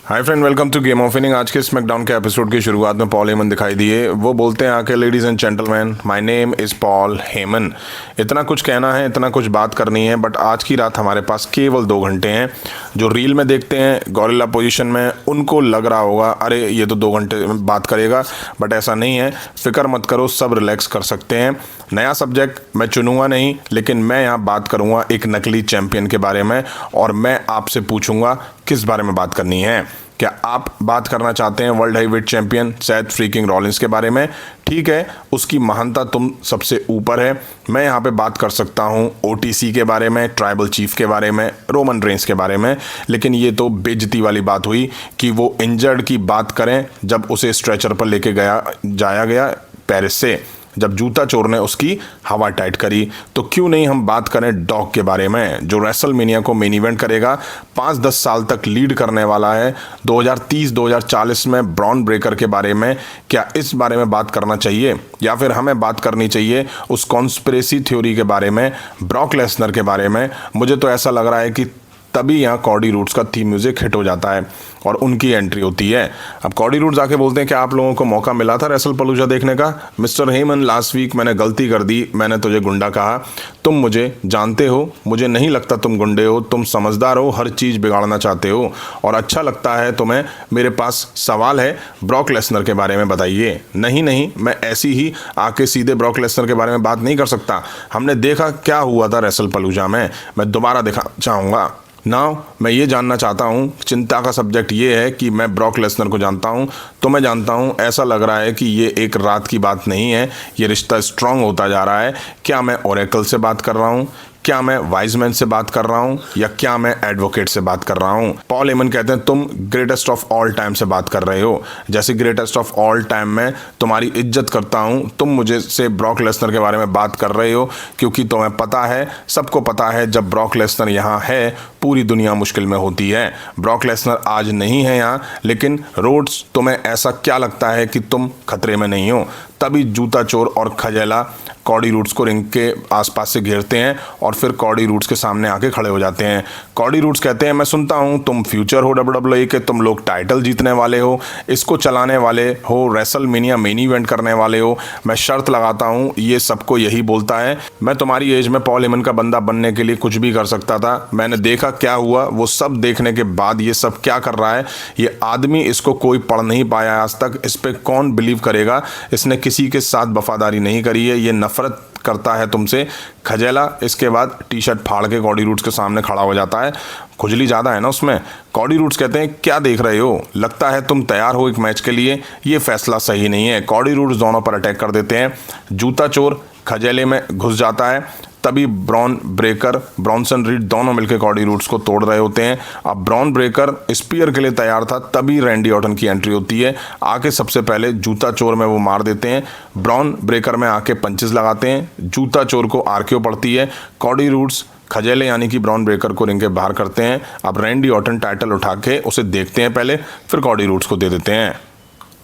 Hi friend, welcome to game of inning. आज के SmackDown के एपिसोड की शुरुआत में पॉल हेमन दिखाई दिए। वो बोलते हैं आके, ladies and gentleman, my name is Paul Heyman. इतना कुछ कहना है, इतना कुछ बात करनी है, बट आज की रात हमारे पास केवल 2 घंटे हैं। जो रील में देखते हैं गॉरिल्ला पोजीशन में, उनको लग रहा होगा अरे ये तो 2 घंटे में बात करेगा, बट ऐसा नहीं है। फिक्र मत करो, सब रिलैक्स कर सकते हैं। नया सब्जेक्ट मैं चुनूंगा नहीं, लेकिन मैं यहाँ बात करूँगा एक नकली चैंपियन के बारे में, और मैं आपसे पूछूंगा किस बारे में बात करनी है। क्या आप बात करना चाहते हैं world heavyweight champion Seth freaking Rollins के बारे में? ठीक है, उसकी महानता तुम सबसे ऊपर है। मैं यहाँ पे बात कर सकता हूँ ओटीसी के बारे में, ट्राइबल चीफ के बारे में, रोमन रेंस के बारे में, लेकिन ये तो बेइज्जती वाली बात हुई कि वो इंजर्ड की बात करें जब उसे स्ट्रेचर पर लेके जाया गया पेरिस से, जब जूता चोर ने उसकी हवा टाइट करी। तो क्यों नहीं हम बात करें डॉग के बारे में, जो रेसलमेनिया को मेन इवेंट करेगा, 5-10 साल तक लीड करने वाला है। 2030-2040 में ब्रॉन ब्रेकर के बारे में, क्या इस बारे में बात करना चाहिए, या फिर हमें बात करनी चाहिए उस कॉन्स्पिरेसी थ्योरी के बारे में, ब्रॉक लेसनर के बारे में? मुझे तो ऐसा लग रहा है कि तभी यहाँ कॉडी रूड्स का थीम म्यूजिक हिट हो जाता है और उनकी एंट्री होती है। अब कॉडी रूड्स आके बोलते हैं कि आप लोगों को मौका मिला था रेसलपलूजा देखने का। मिस्टर हेमन, लास्ट वीक मैंने गलती कर दी, मैंने तुझे गुंडा कहा। तुम मुझे जानते हो, मुझे नहीं लगता तुम गुंडे हो, तुम समझदार हो, हर चीज़ बिगाड़ना चाहते हो, और अच्छा लगता है तुम्हें। मेरे पास सवाल है, ब्रॉक लेसनर के बारे में बताइए। नहीं, मैं ऐसी ही आके सीधे ब्रॉक लेसनर के बारे में बात नहीं कर सकता। हमने देखा क्या हुआ था रेसलपलूजा में, मैं दोबारा देखना चाहूँगा। नाउ मैं ये जानना चाहता हूँ, चिंता का सब्जेक्ट ये है कि मैं ब्रॉक लेसनर को जानता हूँ, तो मैं जानता हूँ ऐसा लग रहा है कि ये एक रात की बात नहीं है, ये रिश्ता स्ट्रांग होता जा रहा है। क्या मैं ओरेकल से बात कर रहा हूँ, क्या मैं वाइजमैन से बात कर रहा हूँ, या क्या मैं एडवोकेट से बात कर रहा हूँ? पॉल हेमन कहते हैं तुम ग्रेटेस्ट ऑफ ऑल टाइम से बात कर रहे हो। जैसे ग्रेटेस्ट ऑफ ऑल टाइम में तुम्हारी इज्जत करता हूँ, तुम मुझे से ब्रॉक लेसनर के बारे में बात कर रहे हो, क्योंकि तुम्हें पता है, सबको पता है, जब ब्रॉक लेसनर यहाँ है पूरी दुनिया मुश्किल में होती है। ब्रॉक लेसनर आज नहीं है यहाँ, लेकिन रोड्स, तुम्हें ऐसा क्या लगता है कि तुम खतरे में नहीं हो? तभी जूता चोर और खजेला कॉडी रूड्स को रिंग के आसपास से घेरते हैं और फिर कॉडी रूड्स के सामने आके खड़े हो जाते हैं। कॉडी रूड्स कहते हैं मैं सुनता हूँ तुम फ्यूचर हो WWE के, तुम लोग टाइटल जीतने वाले हो, इसको चलाने वाले हो, रेसलमेनिया मेन इवेंट करने वाले हो। मैं शर्त लगाता हूँ ये सबको यही बोलता है। मैं तुम्हारी एज में पॉल हेमन का बंदा बनने के लिए कुछ भी कर सकता था। मैंने देखा क्या हुआ, वो सब देखने के बाद ये सब क्या कर रहा है ये आदमी, इसको कोई पढ़ नहीं पाया आज तक, इस पर कौन बिलीव करेगा? इसने किसी के साथ वफादारी नहीं करी है, ये नफरत करता है तुमसे। खजेला इसके बाद टी शर्ट फाड़ के कॉडी रूड्स के सामने खड़ा हो जाता है, खुजली ज़्यादा है ना उसमें। कॉडी रूड्स कहते हैं क्या देख रहे हो, लगता है तुम तैयार हो एक मैच के लिए, ये फैसला सही नहीं है। कॉडी रूड्स दोनों पर अटैक कर देते हैं। जूता चोर खजेले में घुस जाता है, तभी ब्रॉन ब्रेकर, ब्रॉनसन रीड दोनों मिलकर कॉडी रूड्स को तोड़ रहे होते हैं। अब ब्रॉन ब्रेकर स्पीयर के लिए तैयार था, तभी रैंडी ऑर्टन की एंट्री होती है। आके सबसे पहले जूता चोर में वो मार देते हैं, ब्रॉन ब्रेकर में आके पंचेस लगाते हैं, जूता चोर को आरकेओ पड़ती है। कॉडी रूड्स खजेले यानी कि ब्रॉन ब्रेकर को रिंग के बाहर करते हैं। अब रैंडी ऑर्टन टाइटल उठा के उसे देखते हैं पहले, फिर कॉडी रूड्स को दे देते हैं।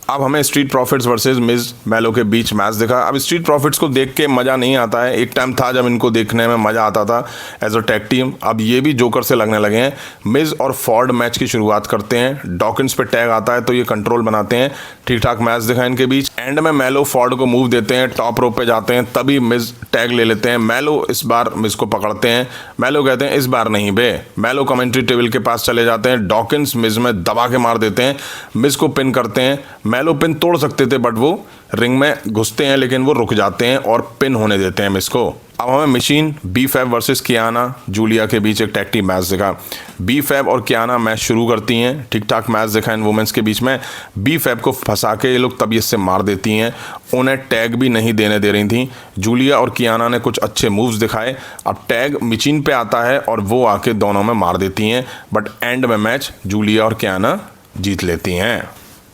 अब हमें स्ट्रीट प्रॉफिट्स वर्सेस मिज मैलो के बीच मैच दिखा। अब स्ट्रीट प्रॉफिट्स को देख के मज़ा नहीं आता है। एक टाइम था जब इनको देखने में मज़ा आता था एज अ टैग टीम, अब ये भी जोकर से लगने लगे हैं। मिज और फॉर्ड मैच की शुरुआत करते हैं, डॉकिंस पे टैग आता है तो ये कंट्रोल बनाते हैं। ठीक ठाक मैच दिखा इनके बीच। एंड में मैलो फॉर्ड को मूव देते हैं, टॉप रोप पे जाते हैं, तभी मिज टैग ले लेते हैं। मैलो इस बार मिज को पकड़ते हैं। मैलो कहते हैं इस बार नहीं बे। मैलो कमेंट्री टेबल के पास चले जाते हैं, डॉकिंस मिज में दबा के मार देते हैं, मिज को पिन करते हैं। मैलो पिन तोड़ सकते थे, बट वो रिंग में घुसते हैं, लेकिन वो रुक जाते हैं और पिन होने देते हैं मिस को। अब हमें machine B-fab versus Kiana Julia के बीच एक टैग टीम मैच दिखा। बी-फैब और कियाना मैच शुरू करती हैं, ठीक ठाक मैच दिखा इन वुमेन्स के बीच में। बी-फैब को फंसा के ये लोग तबीयत से मार देती हैं, उन्हें टैग भी नहीं देने दे रही थी। जूलिया और कियाना ने कुछ अच्छे मूव्स दिखाए। अब टैग मिचीन पे आता है और वो आके दोनों में मार देती हैं, बट एंड में मैच जूलिया और कियाना जीत लेती हैं।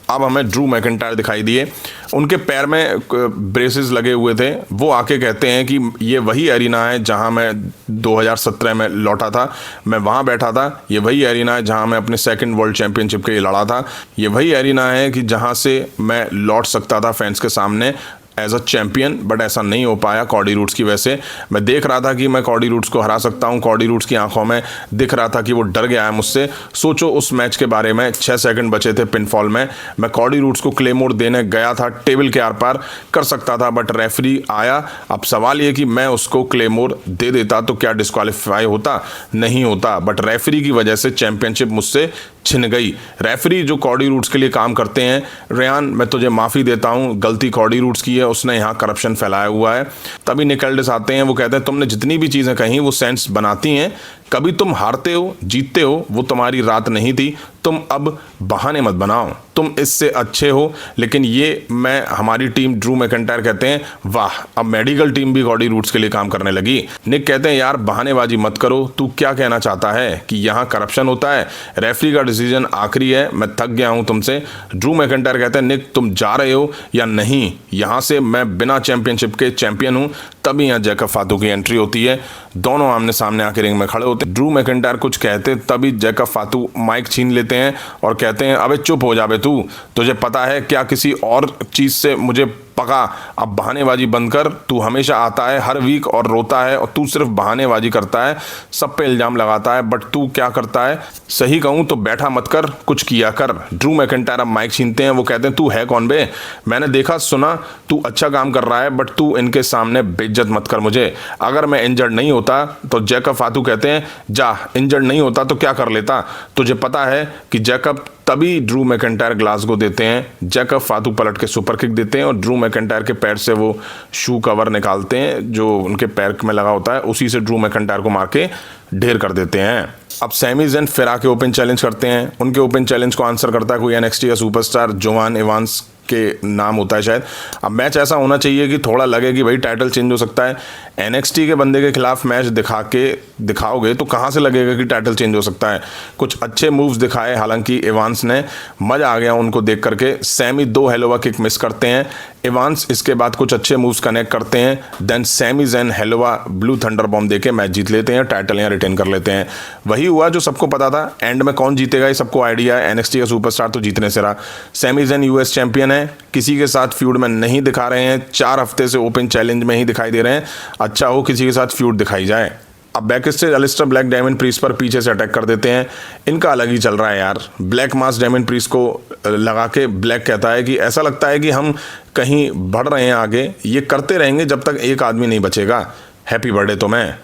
अब हमें ड्रू मैकिंटायर दिखाई दिए, उनके पैर में ब्रेसेस लगे हुए थे। वो आके कहते हैं कि ये वही एरिना है जहां मैं 2017 में लौटा था, मैं वहां बैठा था। ये वही एरिना है जहां मैं अपने सेकंड वर्ल्ड चैंपियनशिप के लिए लड़ा था। ये वही एरिना है कि जहां से मैं लौट सकता था फैंस के सामने एज अ चैंपियन, बट ऐसा नहीं हो पाया कॉडी रूड्स की वजह से। मैं देख रहा था कि मैं कॉडी रूड्स को हरा सकता हूँ, कॉडी रूड्स की आंखों में दिख रहा था कि वो डर गया है मुझसे। सोचो उस मैच के बारे में, 6 सेकंड बचे थे पिनफॉल में, मैं कॉडी रूड्स को क्लेमोर देने गया था, टेबल के आर पार कर सकता था, बट रेफरी आया। अब सवाल ये कि मैं उसको क्लेमोर दे देता तो क्या डिस्क्वालीफाई होता? नहीं होता, बट रेफरी की वजह से चैंपियनशिप मुझसे छिन गई। रेफरी जो कॉडी रूड्स के लिए काम करते हैं, रेयान मैं तुझे माफ़ी देता हूँ, गलती कॉडी रूड्स की है, उसने यहाँ करप्शन फैलाया हुआ है। तभी निकल्डिस आते हैं, वो कहते हैं तुमने जितनी भी चीज़ें कहीं वो सेंस बनाती हैं, कभी तुम हारते हो जीतते हो वो तुम्हारी रात नहीं थी, तुम अब बहाने मत बनाओ, तुम इससे अच्छे हो। लेकिन ये मैं हमारी टीम ड्रू मैकइंटायर कहते हैं वाह, अब मेडिकल टीम भी कॉडी रूड्स के लिए काम करने लगी। निक कहते हैं यार बहानेबाजी मत करो, तू क्या कहना चाहता है कि यहाँ करप्शन होता है? रेफरी का डिसीजन आखिरी है, मैं थक गया हूँ तुमसे। ड्रू मैकइंटायर कहते हैं निक तुम जा रहे हो या नहीं यहाँ से? मैं बिना चैंपियनशिप के चैंपियन हूँ। तभी यहाँ जैकब फातू की एंट्री होती है, दोनों आमने सामने आके रिंग में खड़े होते हैं। ड्रू मैकइंटायर कुछ कहते तभी जैकब फातू माइक छीन लेते हैं और कहते हैं अबे चुप हो जाबे तू, तुझे पता है क्या किसी और चीज़ से मुझे पका? अब बहानेबाजी बंद कर, तू हमेशा आता है हर वीक और रोता है और तू सिर्फ बहानेबाजी करता है, सब पे इल्ज़ाम लगाता है, बट तू क्या करता है? सही कहूँ तो बैठा मत कर, कुछ किया कर। ड्रू मैकइंटायर अब माइक छीनते हैं, वो कहते हैं तू है कौन बे? मैंने देखा सुना तू अच्छा काम कर रहा है, बट तू इनके सामने बेइज्जत मत कर मुझे। अगर मैं इंजर्ड नहीं होता तो जैकब फातू कहते हैं जा, इंजर्ड नहीं होता तो क्या कर लेता? तुझे पता है कि जैकब तभी ड्रू मैकइंटायर ग्लास को देते हैं, जैकब फातू पलट के सुपर किक देते हैं और ड्रू मैकइंटायर के पैर से वो शू कवर निकालते हैं जो उनके पैर में लगा होता है, उसी से ड्रू मैकइंटायर को मार के ढेर कर देते हैं। अब सैमी ज़ेन फिर आके ओपन चैलेंज करते हैं, उनके ओपन चैलेंज को आंसर करता है कोई एनएक्सटी का सुपरस्टार, जोवान एवांस के नाम होता है शायद। अब मैच ऐसा होना चाहिए कि थोड़ा लगे कि भाई टाइटल चेंज हो सकता है। एनएक्सटी के बंदे के खिलाफ मैच दिखाओगे तो कहाँ से लगेगा कि टाइटल चेंज हो सकता है? कुछ अच्छे मूव्स दिखाए हालांकि एवांस ने, मज़ा आ गया उनको देख करके। सैमी 2 हेलोवा किक मिस करते हैं, एवांस इसके बाद कुछ अच्छे मूव्स कनेक्ट करते हैं, then Sami Zayn Helluva blue thunder bomb देके मैच जीत लेते हैं, टाइटल यहाँ रिटेन कर लेते हैं। वही हुआ जो सबको पता था, एंड में कौन जीतेगा ये सबको आइडिया है, एनएक्सटी का सुपरस्टार तो जीतने से रहा। सैमी ज़ेन यूएस चैंपियन है, किसी के साथ फ्यूड में नहीं दिखा रहे हैं, 4 हफ्ते से ओपन चैलेंज में ही दिखाई दे रहे हैं। अच्छा हो किसी के साथ फ्यूड दिखाई जाए। अब back stage Aleister Black Diamond Priest पर पीछे से अटैक कर देते हैं, इनका अलग ही चल रहा है यार। ब्लैक मास्क डायमंड प्रीस्ट को लगा के ब्लैक कहता है कि ऐसा लगता है कि हम कहीं बढ़ रहे हैं आगे, ये करते रहेंगे जब तक एक आदमी नहीं बचेगा। हैप्पी बर्थडे तो मैं।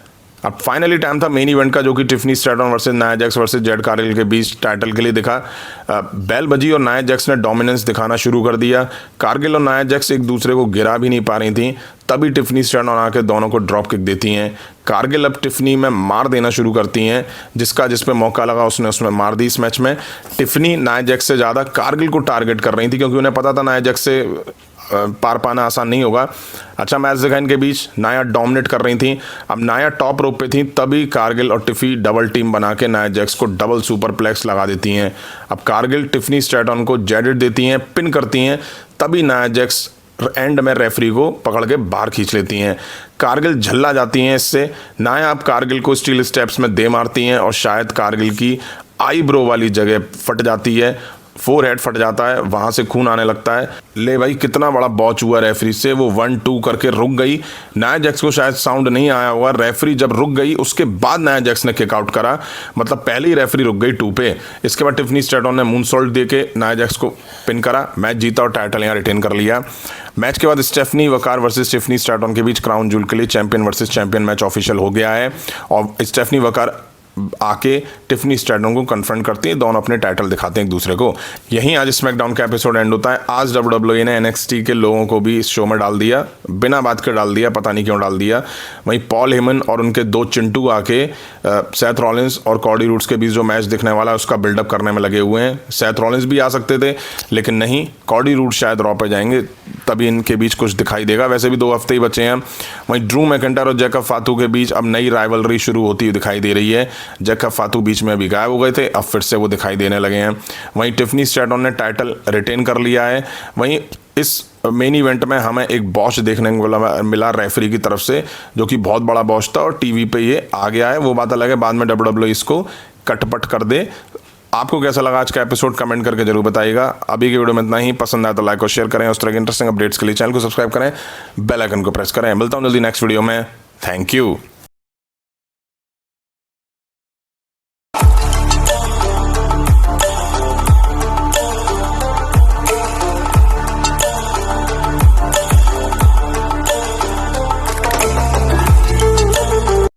अब फाइनली टाइम था मेन इवेंट का, जो कि Tiffany Stratton versus Nia Jax versus Z Kargil के बीच टाइटल के लिए दिखा। बेल बजी और नाया जैक्स ने डोमिनेंस दिखाना शुरू कर दिया। कार्गिल और नाया जैक्स एक दूसरे को गिरा भी नहीं पा रही थी, तभी टिफनी स्ट्रैटन आके दोनों को ड्रॉप किक देती हैं। कार्गिल अब टिफनी में मार देना शुरू करती हैं, जिस पे मौका लगा उसमें मार दी। इस मैच में टिफनी नाया जैक्स से ज़्यादा कार्गिल को टारगेट कर रही थी, क्योंकि उन्हें पता था नाया जैक्स से पार पाना आसान नहीं होगा। अच्छा मैच देखा इनके बीच, नाया डोमिनेट कर रही थी। अब नाया टॉप रोप पे थी, तभी कार्गिल और टिफी डबल टीम बना के नाया जैक्स को डबल सुपर प्लेक्स लगा देती हैं। अब कार्गिल टिफनी स्ट्रैटन को जेडेड देती हैं, पिन करती हैं, तभी नाया जैक्स एंड में रेफरी को पकड़ के बाहर खींच लेती हैं। कार्गिल झल्ला जाती हैं इससे। नाया अब कार्गिल को स्टील स्टेप्स में दे मारती हैं और शायद कार्गिल की आईब्रो वाली जगह फट जाती है, फोरहेड फट जाता है, वहां से खून आने लगता है। ले भाई कितना बड़ा बॉच हुआ रेफरी से, वो 1-2 करके रुक गई। नाया जैक्स को शायद साउंड नहीं आया होगा, रेफरी जब रुक गई उसके बाद नाया जैक्स ने किक आउट करा, मतलब पहले ही रेफरी रुक गई 2 पे। इसके बाद टिफनी स्ट्रैटन ने मूनसॉल्ट दे के नाया जैक्स को पिन करा, मैच जीता और टाइटल यहाँ रिटेन कर लिया। मैच के बाद स्टेफनी वकार वर्सेस टिफनी स्ट्रैटन के बीच क्राउन जूल के लिए champion versus champion match official हो गया है और स्टेफनी वकार आके टिफनी स्ट्रैटन को कन्फ्रंट करती है, दोनों अपने टाइटल दिखाते हैं एक दूसरे को। यहीं आज स्मैकडाउन का एपिसोड एंड होता है। आज डब्ल्यूडब्ल्यूई ने एनएक्सटी के लोगों को भी इस शो में डाल दिया, बिना बात के डाल दिया, पता नहीं क्यों डाल दिया। वहीं पॉल हेमन और उनके 2 चिंटू आके सेथ रॉलिंस और कॉडी रूड्स के बीच जो मैच दिखने वाला है उसका बिल्डअप करने में लगे हुए हैं। सेथ रॉलिंस भी आ सकते थे लेकिन नहीं, कॉडी रूड्स शायद रॉ पे जाएंगे, तभी इनके बीच कुछ दिखाई देगा। वैसे भी 2 हफ्ते ही बचे हैं। वहीं ड्रू मैकइंटायर और जैकब फातू के बीच अब नई राइवलरी शुरू होती हुई दिखाई दे रही है। जैकब फातू बीच में अभी गायब हो गए थे, अब फिर से वो दिखाई देने लगे हैं। वहीं टिफनी स्ट्रैटन ने टाइटल रिटेन कर लिया है। वहीं इस मेन इवेंट में हमें एक बॉश देखने को मिला रेफरी की तरफ से, जो कि बहुत बड़ा बॉश था और टीवी पे ये आ गया है। वो बात अलग है, बाद में डब्ल्यूडब्ल्यूई इसको कटपट कर दे। आपको कैसा लगा आज का एपिसोड कमेंट करके जरूर बताइएगा। अभी की वीडियो में इतना ही। पसंद आया तो लाइक और शेयर करें। उस तरह के इंटरेस्टिंग अपडेट्स के लिए चैनल को सब्सक्राइब करें, बेल आइकन को प्रेस करें। मिलता हूं जल्दी नेक्स्ट वीडियो में। Thank you.